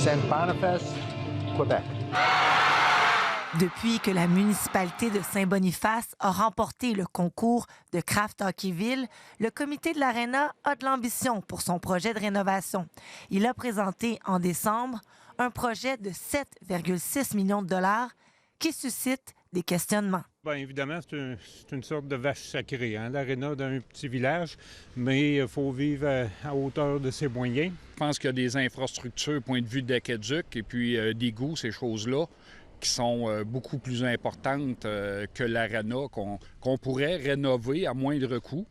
Saint-Boniface, Québec. Depuis que la municipalité de Saint-Boniface a remporté le concours de Craft Hockeyville, le comité de l'Arena a de l'ambition pour son projet de rénovation. Il a présenté en décembre un projet de 7,6 millions de dollars qui suscite des questionnements. Bien évidemment, c'est une sorte de vache sacrée, hein, l'aréna d'un petit village, mais il faut vivre à hauteur de ses moyens. Je pense qu'il y a des infrastructures, point de vue d'aqueduc et puis d'égouts, ces choses-là, qui sont beaucoup plus importantes que l'aréna, qu'on pourrait rénover à moindre coût,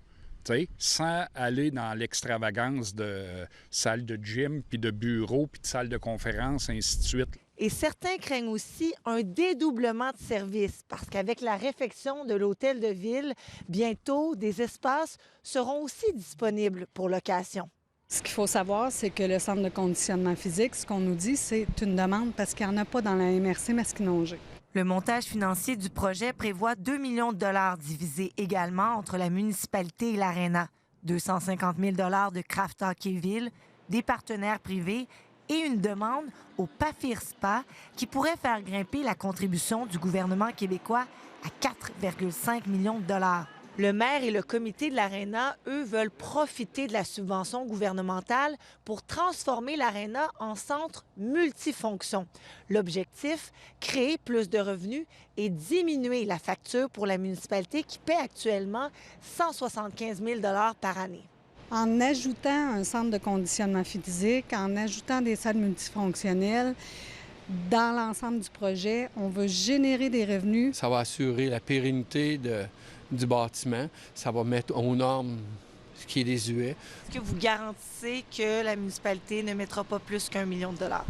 sans aller dans l'extravagance de salles de gym, puis de bureaux, puis de salles de conférences, ainsi de suite. Et certains craignent aussi un dédoublement de services parce qu'avec la réfection de l'hôtel de ville, bientôt, des espaces seront aussi disponibles pour location. Ce qu'il faut savoir, c'est que le centre de conditionnement physique, ce qu'on nous dit, c'est une demande parce qu'il n'y en a pas dans la MRC Masquinongé. Le montage financier du projet prévoit 2 millions de dollars divisés également entre la municipalité et l'Arena, 250 000 dollars de Craft Hockeyville, des partenaires privés et une demande au Pafir Spa qui pourrait faire grimper la contribution du gouvernement québécois à 4,5 millions de dollars. Le maire et le comité de l'Arena, eux, veulent profiter de la subvention gouvernementale pour transformer l'Arena en centre multifonction. L'objectif, créer plus de revenus et diminuer la facture pour la municipalité qui paie actuellement 175 000 $ par année. En ajoutant un centre de conditionnement physique, en ajoutant des salles multifonctionnelles, dans l'ensemble du projet, on veut générer des revenus. Ça va assurer la pérennité du bâtiment. Ça va mettre aux normes ce qui est désuet. Est-ce que vous garantissez que la municipalité ne mettra pas plus qu'1 million de dollars?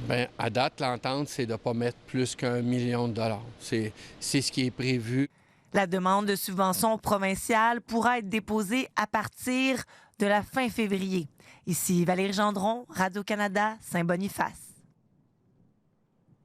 Bien, à date, l'entente, c'est de ne pas mettre plus qu'1 million de dollars. C'est ce qui est prévu. La demande de subvention provinciale pourra être déposée à partir de la fin février. Ici Valérie Gendron, Radio-Canada, Saint-Boniface.